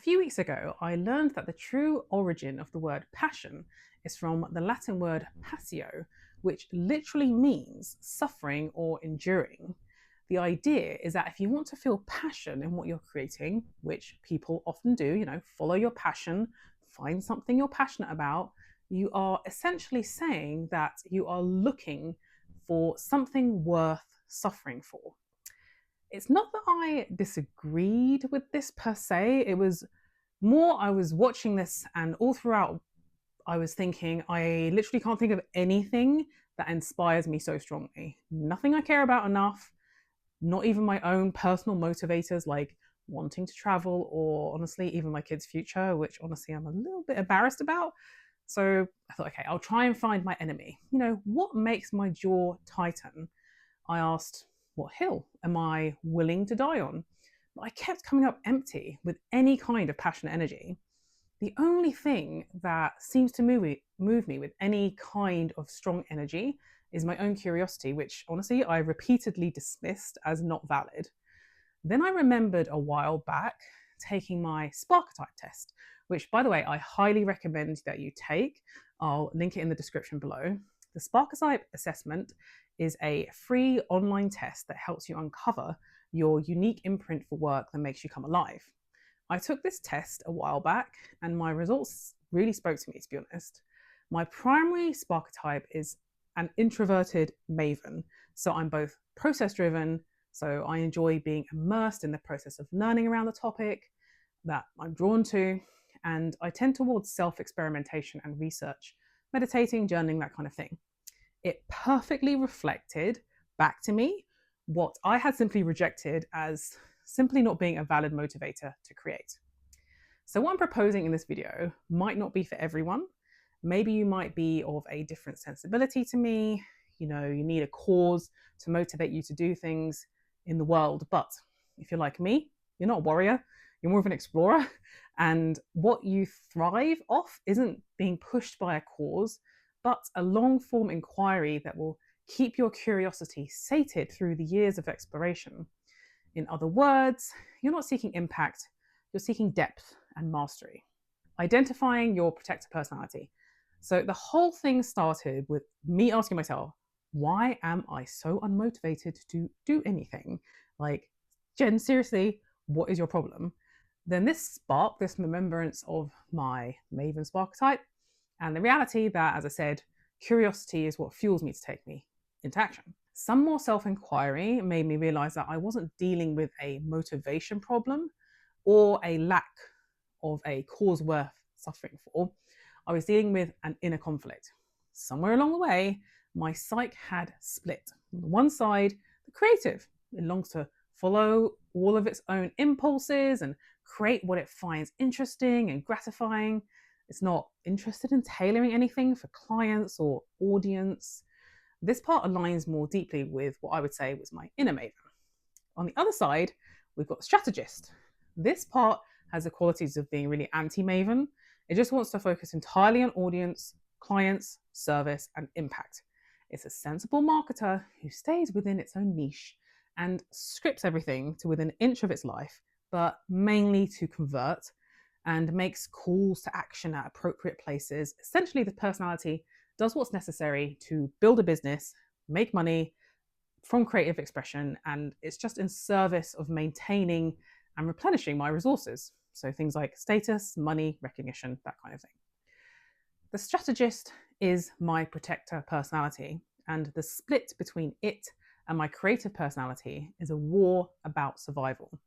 few weeks ago, I learned that the true origin of the word passion is from the Latin word passio, which literally means suffering or enduring. The idea is that if you want to feel passion in what you're creating, which people often do, follow your passion, find something you're passionate about, you are essentially saying that you are looking for something worth suffering for. It's not that I disagreed with this per se. It was more I was watching this, and all throughout, I was thinking, I literally can't think of anything that inspires me so strongly. Nothing I care about enough, not even my own personal motivators like wanting to travel, or honestly, even my kids' future, which honestly I'm a little bit embarrassed about. So I thought, okay, I'll try and find my enemy. What makes my jaw tighten? I asked, what hill am I willing to die on? But I kept coming up empty with any kind of passionate energy. The only thing that seems to move me with any kind of strong energy is my own curiosity, which honestly I repeatedly dismissed as not valid. Then I remembered a while back taking my Sparketype test, which, by the way, I highly recommend that you take. I'll link it in the description below. The Sparketype assessment is a free online test that helps you uncover your unique imprint for work that makes you come alive. I took this test a while back and my results really spoke to me, to be honest. My primary Sparketype is an introverted maven. So I'm both process driven, so I enjoy being immersed in the process of learning around the topic that I'm drawn to, and I tend towards self-experimentation and research, meditating, journaling, that kind of thing. It perfectly reflected back to me what I had simply rejected as simply not being a valid motivator to create. So what I'm proposing in this video might not be for everyone. Maybe you might be of a different sensibility to me. You need a cause to motivate you to do things in the world. But if you're like me, you're not a warrior, you're more of an explorer. And what you thrive off isn't being pushed by a cause, but a long form inquiry that will keep your curiosity sated through the years of exploration. In other words, you're not seeking impact, you're seeking depth and mastery. Identifying your protector personality. So the whole thing started with me asking myself, why am I so unmotivated to do anything? Like, Jen, seriously, what is your problem? Then this sparked this remembrance of my Maven Sparketype and the reality that, as I said, curiosity is what fuels me to take me into action. Some more self-inquiry made me realize that I wasn't dealing with a motivation problem or a lack of a cause worth suffering for. I was dealing with an inner conflict. Somewhere along the way, my psyche had split. On the one side, the creative. It longs to follow all of its own impulses and create what it finds interesting and gratifying. It's not interested in tailoring anything for clients or audience. This part aligns more deeply with what I would say was my inner maven. On the other side, we've got the strategist. This part has the qualities of being really anti-maven. It just wants to focus entirely on audience, clients, service, and impact. It's a sensible marketer who stays within its own niche and scripts everything to within an inch of its life, but mainly to convert, and makes calls to action at appropriate places. Essentially, the personality does what's necessary to build a business, make money from creative expression, and it's just in service of maintaining and replenishing my resources. So things like status, money, recognition, that kind of thing. The strategist is my protector personality, and the split between it and my creative personality is a war about survival.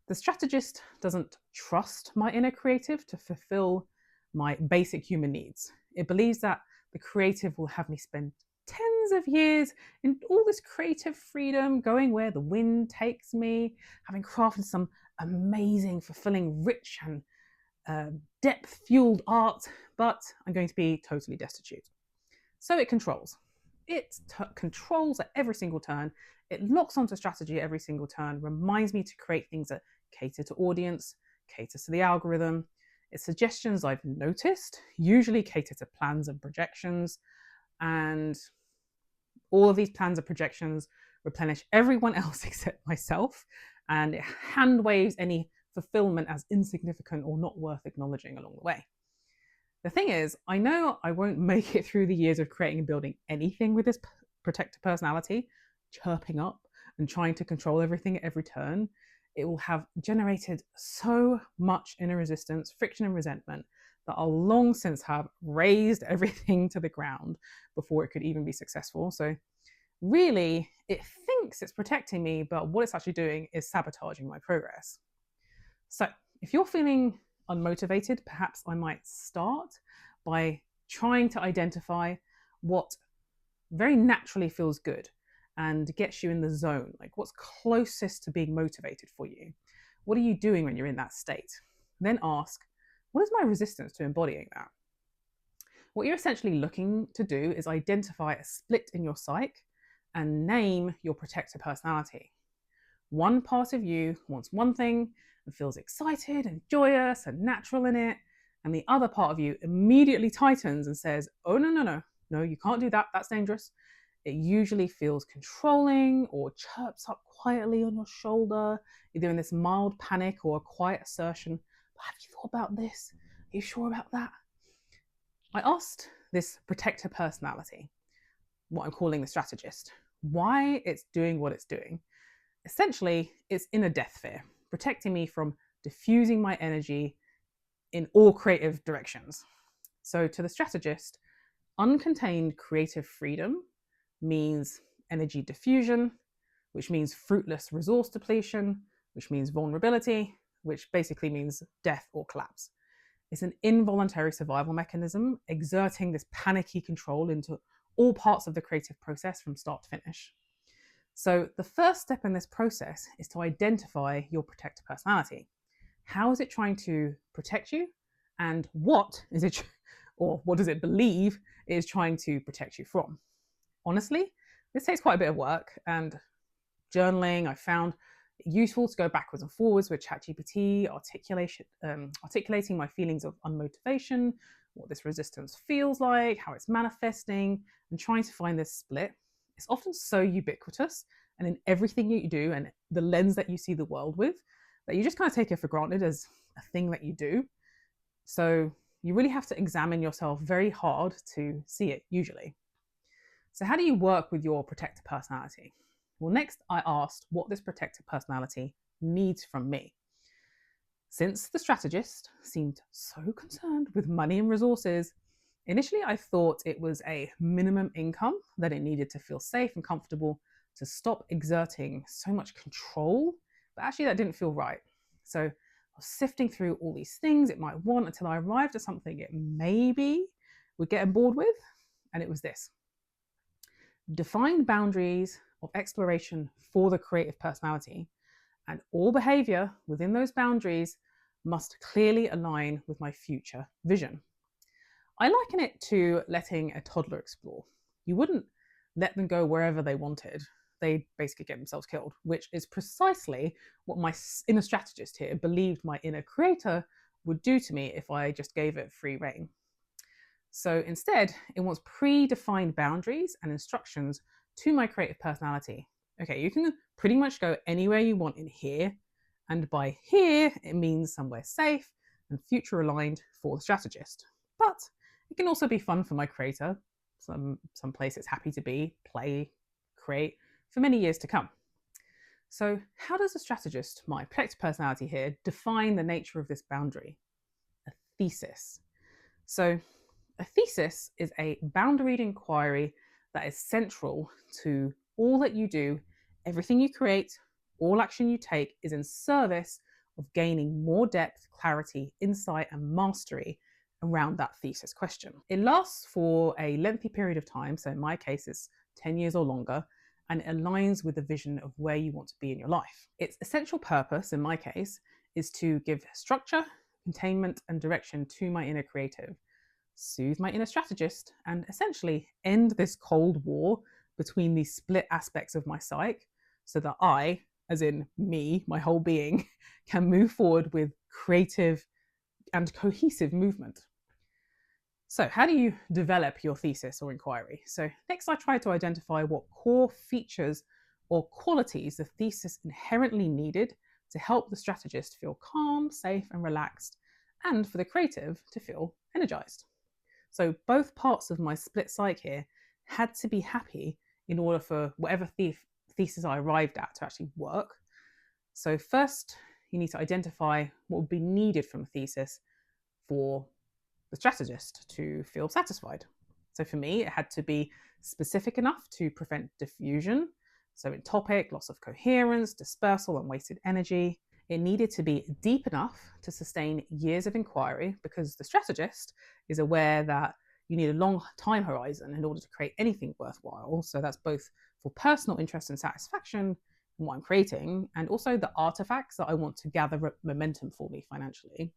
The strategist doesn't trust my inner creative to fulfill my basic human needs. It believes that the creative will have me spend tens of years in all this creative freedom, going where the wind takes me, having crafted some amazing, fulfilling, rich and depth-fueled art, but I'm going to be totally destitute. So it controls. It controls at every single turn. It locks onto strategy at every single turn, reminds me to create things that cater to audience, caters to the algorithm. Its suggestions I've noticed usually cater to plans and projections, and all of these plans and projections replenish everyone else except myself, and it hand waves any fulfillment as insignificant or not worth acknowledging along the way. The thing is, I know I won't make it through the years of creating and building anything with this protector personality, chirping up and trying to control everything at every turn. It will have generated so much inner resistance, friction, and resentment that I'll long since have razed everything to the ground before it could even be successful. So really, it thinks it's protecting me, but what it's actually doing is sabotaging my progress. So if you're feeling unmotivated, perhaps I might start by trying to identify what very naturally feels good and gets you in the zone, like what's closest to being motivated for you. What are you doing when you're in that state? Then ask, what is my resistance to embodying that? What you're essentially looking to do is identify a split in your psyche and name your protector personality. One part of you wants one thing and feels excited and joyous and natural in it, and the other part of you immediately tightens and says, oh, no, you can't do that, that's dangerous. It usually feels controlling or chirps up quietly on your shoulder, either in this mild panic or a quiet assertion. But have you thought about this? Are you sure about that? I asked this protector personality, what I'm calling the strategist, why it's doing what it's doing. Essentially, it's inner death fear, protecting me from diffusing my energy in all creative directions. So to the strategist, uncontained creative freedom means energy diffusion, which means fruitless resource depletion, which means vulnerability, which basically means death or collapse. It's an involuntary survival mechanism, exerting this panicky control into all parts of the creative process from start to finish. So the first step in this process is to identify your protector personality. How is it trying to protect you? And what is it, or what does it believe it is trying to protect you from? Honestly, this takes quite a bit of work, and journaling I found useful to go backwards and forwards with ChatGPT, articulating my feelings of unmotivation, what this resistance feels like, how it's manifesting, and trying to find this split. It's often so ubiquitous and in everything you do and the lens that you see the world with that you just kind of take it for granted as a thing that you do. So you really have to examine yourself very hard to see it usually. So how do you work with your protector personality? Well, next I asked what this protector personality needs from me. Since the strategist seemed so concerned with money and resources, initially I thought it was a minimum income that it needed to feel safe and comfortable to stop exerting so much control, but actually that didn't feel right. So I was sifting through all these things it might want until I arrived at something it maybe would get on board with, and it was this. Defined boundaries of exploration for the creative personality, and all behavior within those boundaries must clearly align with my future vision. I liken it to letting a toddler explore. You wouldn't let them go wherever they wanted. They'd basically get themselves killed, which is precisely what my inner strategist here believed my inner creator would do to me if I just gave it free rein. So instead, it wants predefined boundaries and instructions to my creative personality. Okay, you can pretty much go anywhere you want in here, and by here, it means somewhere safe and future aligned for the strategist. But it can also be fun for my creator, some place it's happy to be, play, create for many years to come. So how does the strategist, my protector personality here, define the nature of this boundary? A thesis. So a thesis is a boundaried inquiry that is central to all that you do, everything you create, all action you take is in service of gaining more depth, clarity, insight, and mastery around that thesis question. It lasts for a lengthy period of time, so in my case it's 10 years or longer, and it aligns with the vision of where you want to be in your life. Its essential purpose, in my case, is to give structure, containment, and direction to my inner creative, soothe my inner strategist, and essentially end this cold war between these split aspects of my psyche so that I, as in me, my whole being, can move forward with creative and cohesive movement. So how do you develop your thesis or inquiry? So next I tried to identify what core features or qualities the thesis inherently needed to help the strategist feel calm, safe, and relaxed, and for the creative to feel energized. So both parts of my split psyche here had to be happy in order for whatever thesis I arrived at to actually work. So first, you need to identify what would be needed from a thesis for the strategist to feel satisfied. So for me, it had to be specific enough to prevent diffusion. So in topic, loss of coherence, dispersal, and wasted energy. It needed to be deep enough to sustain years of inquiry, because the strategist is aware that you need a long time horizon in order to create anything worthwhile. So that's both for personal interest and satisfaction in what I'm creating, and also the artifacts that I want to gather momentum for me financially.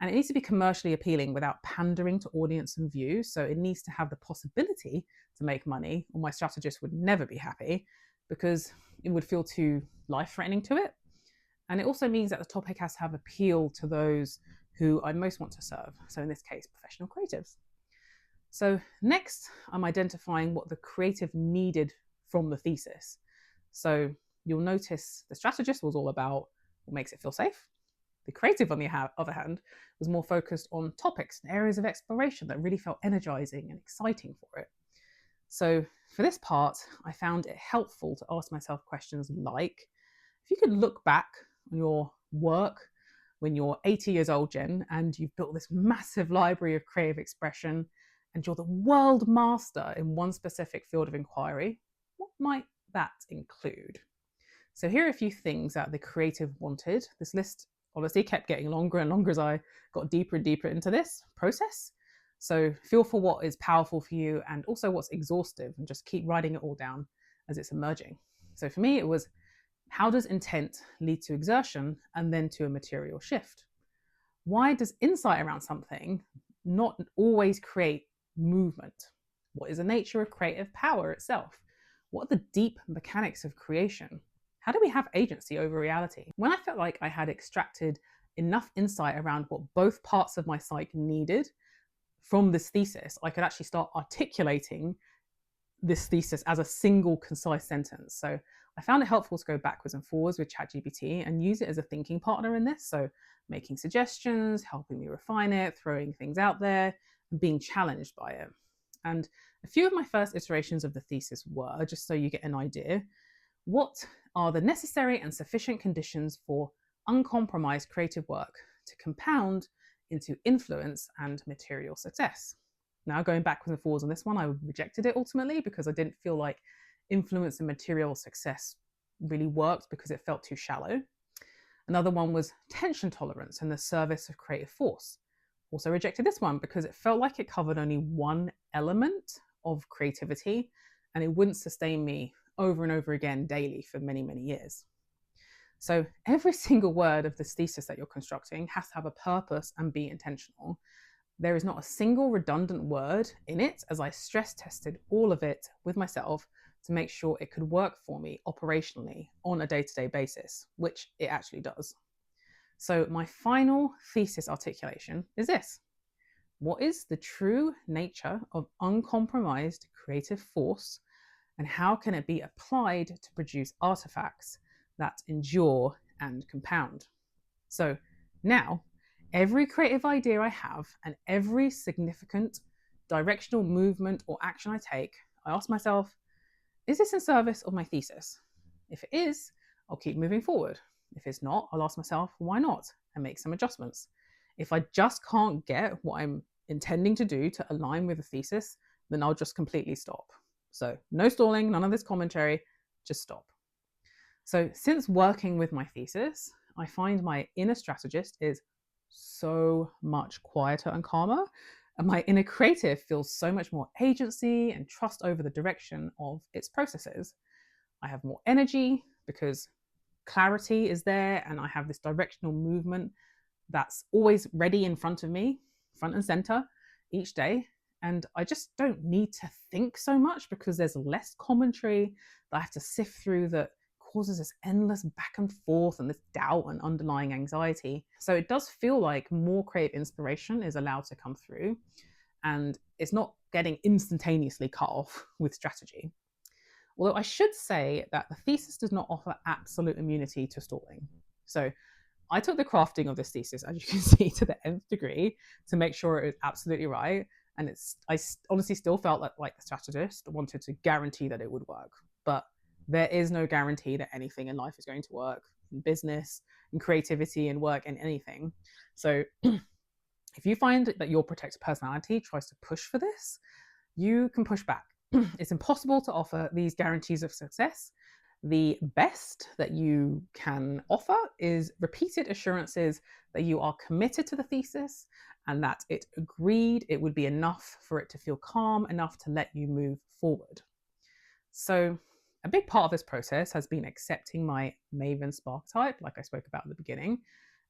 And it needs to be commercially appealing without pandering to audience and views. So it needs to have the possibility to make money, or my strategist would never be happy because it would feel too life-threatening to it. And it also means that the topic has to have appeal to those who I most want to serve. So in this case, professional creatives. So next, I'm identifying what the creative needed from the thesis. So you'll notice the strategist was all about what makes it feel safe. The creative, on the other hand, was more focused on topics and areas of exploration that really felt energizing and exciting for it. So for this part, I found it helpful to ask myself questions like, if you could look back on your work when you're 80 years old, Jen, and you've built this massive library of creative expression, and you're the world master in one specific field of inquiry, what might that include? So here are a few things that the creative wanted. This list honestly kept getting longer and longer as I got deeper and deeper into this process. So feel for what is powerful for you and also what's exhaustive, and just keep writing it all down as it's emerging. So for me, it was, how does intent lead to exertion and then to a material shift? Why does insight around something not always create movement? What is the nature of creative power itself? What are the deep mechanics of creation? How do we have agency over reality? When I felt like I had extracted enough insight around what both parts of my psyche needed from this thesis, I could actually start articulating this thesis as a single concise sentence. So I found it helpful to go backwards and forwards with ChatGPT and use it as a thinking partner in this. So making suggestions, helping me refine it, throwing things out there, and being challenged by it. And a few of my first iterations of the thesis were, just so you get an idea, what are the necessary and sufficient conditions for uncompromised creative work to compound into influence and material success? Now, going backwards and forwards on this one, I rejected it ultimately because I didn't feel like influence and material success really worked, because it felt too shallow. Another one was tension tolerance and the service of creative force. Also rejected this one because it felt like it covered only one element of creativity, and it wouldn't sustain me over and over again daily for many, many years. So every single word of this thesis that you're constructing has to have a purpose and be intentional. There is not a single redundant word in it, as I stress tested all of it with myself to make sure it could work for me operationally on a day-to-day basis, which it actually does. So my final thesis articulation is this: what is the true nature of uncompromised creative force, and how can it be applied to produce artifacts that endure and compound? So now, every creative idea I have and every significant directional movement or action I take, I ask myself, is this in service of my thesis? If it is, I'll keep moving forward. If it's not, I'll ask myself, why not? And make some adjustments. If I just can't get what I'm intending to do to align with the thesis, then I'll just completely stop. So no stalling, none of this commentary, just stop. So since working with my thesis, I find my inner strategist is so much quieter and calmer, and my inner creative feels so much more agency and trust over the direction of its processes. I have more energy because clarity is there, and I have this directional movement that's always ready in front of me, front and center each day. And I just don't need to think so much because there's less commentary that I have to sift through that causes this endless back and forth and this doubt and underlying anxiety. So it does feel like more creative inspiration is allowed to come through, and it's not getting instantaneously cut off with strategy. Although I should say that the thesis does not offer absolute immunity to stalling. So I took the crafting of this thesis, as you can see, to the nth degree to make sure it was absolutely right. And I honestly still felt like the strategist wanted to guarantee that it would work. But there is no guarantee that anything in life is going to work, in business, in creativity, in work, in anything. So if you find that your protected personality tries to push for this, you can push back. It's impossible to offer these guarantees of success. The best that you can offer is repeated assurances that you are committed to the thesis and that it agreed it would be enough for it to feel calm enough to let you move forward. So a big part of this process has been accepting my Maven spark type, like I spoke about at the beginning,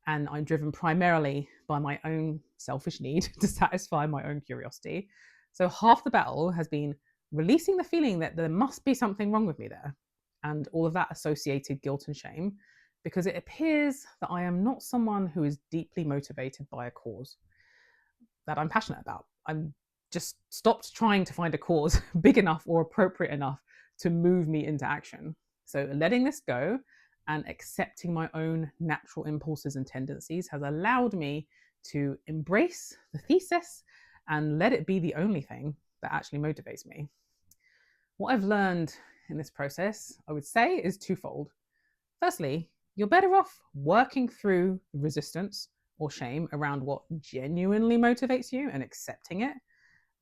and I'm driven primarily by my own selfish need to satisfy my own curiosity. So half the battle has been releasing the feeling that there must be something wrong with me there, and all of that associated guilt and shame, because it appears that I am not someone who is deeply motivated by a cause that I'm passionate about. I'm just stopped trying to find a cause big enough or appropriate enough to move me into action. So letting this go and accepting my own natural impulses and tendencies has allowed me to embrace the thesis and let it be the only thing that actually motivates me. What I've learned in this process, I would say, is twofold. Firstly, you're better off working through resistance or shame around what genuinely motivates you and accepting it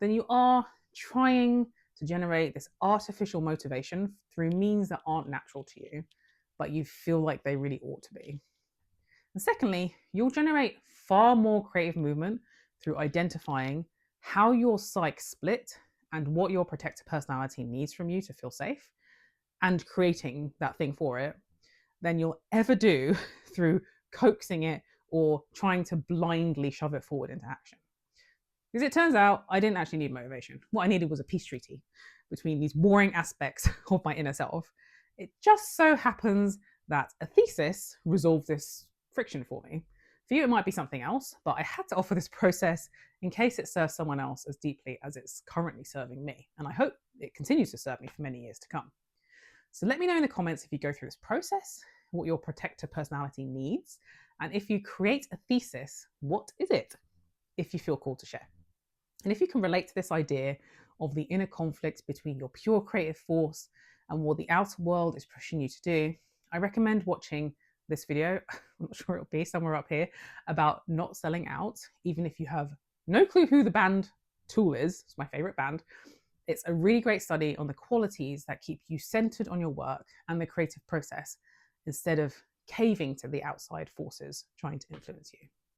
than you are trying to generate this artificial motivation through means that aren't natural to you, but you feel like they really ought to be. And secondly, you'll generate far more creative movement through identifying how your psyche split and what your protected personality needs from you to feel safe and creating that thing for it than you'll ever do through coaxing it or trying to blindly shove it forward into action. Because it turns out I didn't actually need motivation. What I needed was a peace treaty between these warring aspects of my inner self. It just so happens that a thesis resolved this friction for me. For you, it might be something else, but I had to offer this process in case it serves someone else as deeply as it's currently serving me. And I hope it continues to serve me for many years to come. So let me know in the comments if you go through this process, what your protector personality needs, and if you create a thesis, what is it, if you feel called to share. And if you can relate to this idea of the inner conflict between your pure creative force and what the outer world is pushing you to do, I recommend watching this video, I'm not sure it'll be somewhere up here, about not selling out, even if you have no clue who the band Tool is. It's my favorite band. It's a really great study on the qualities that keep you centered on your work and the creative process instead of caving to the outside forces trying to influence you.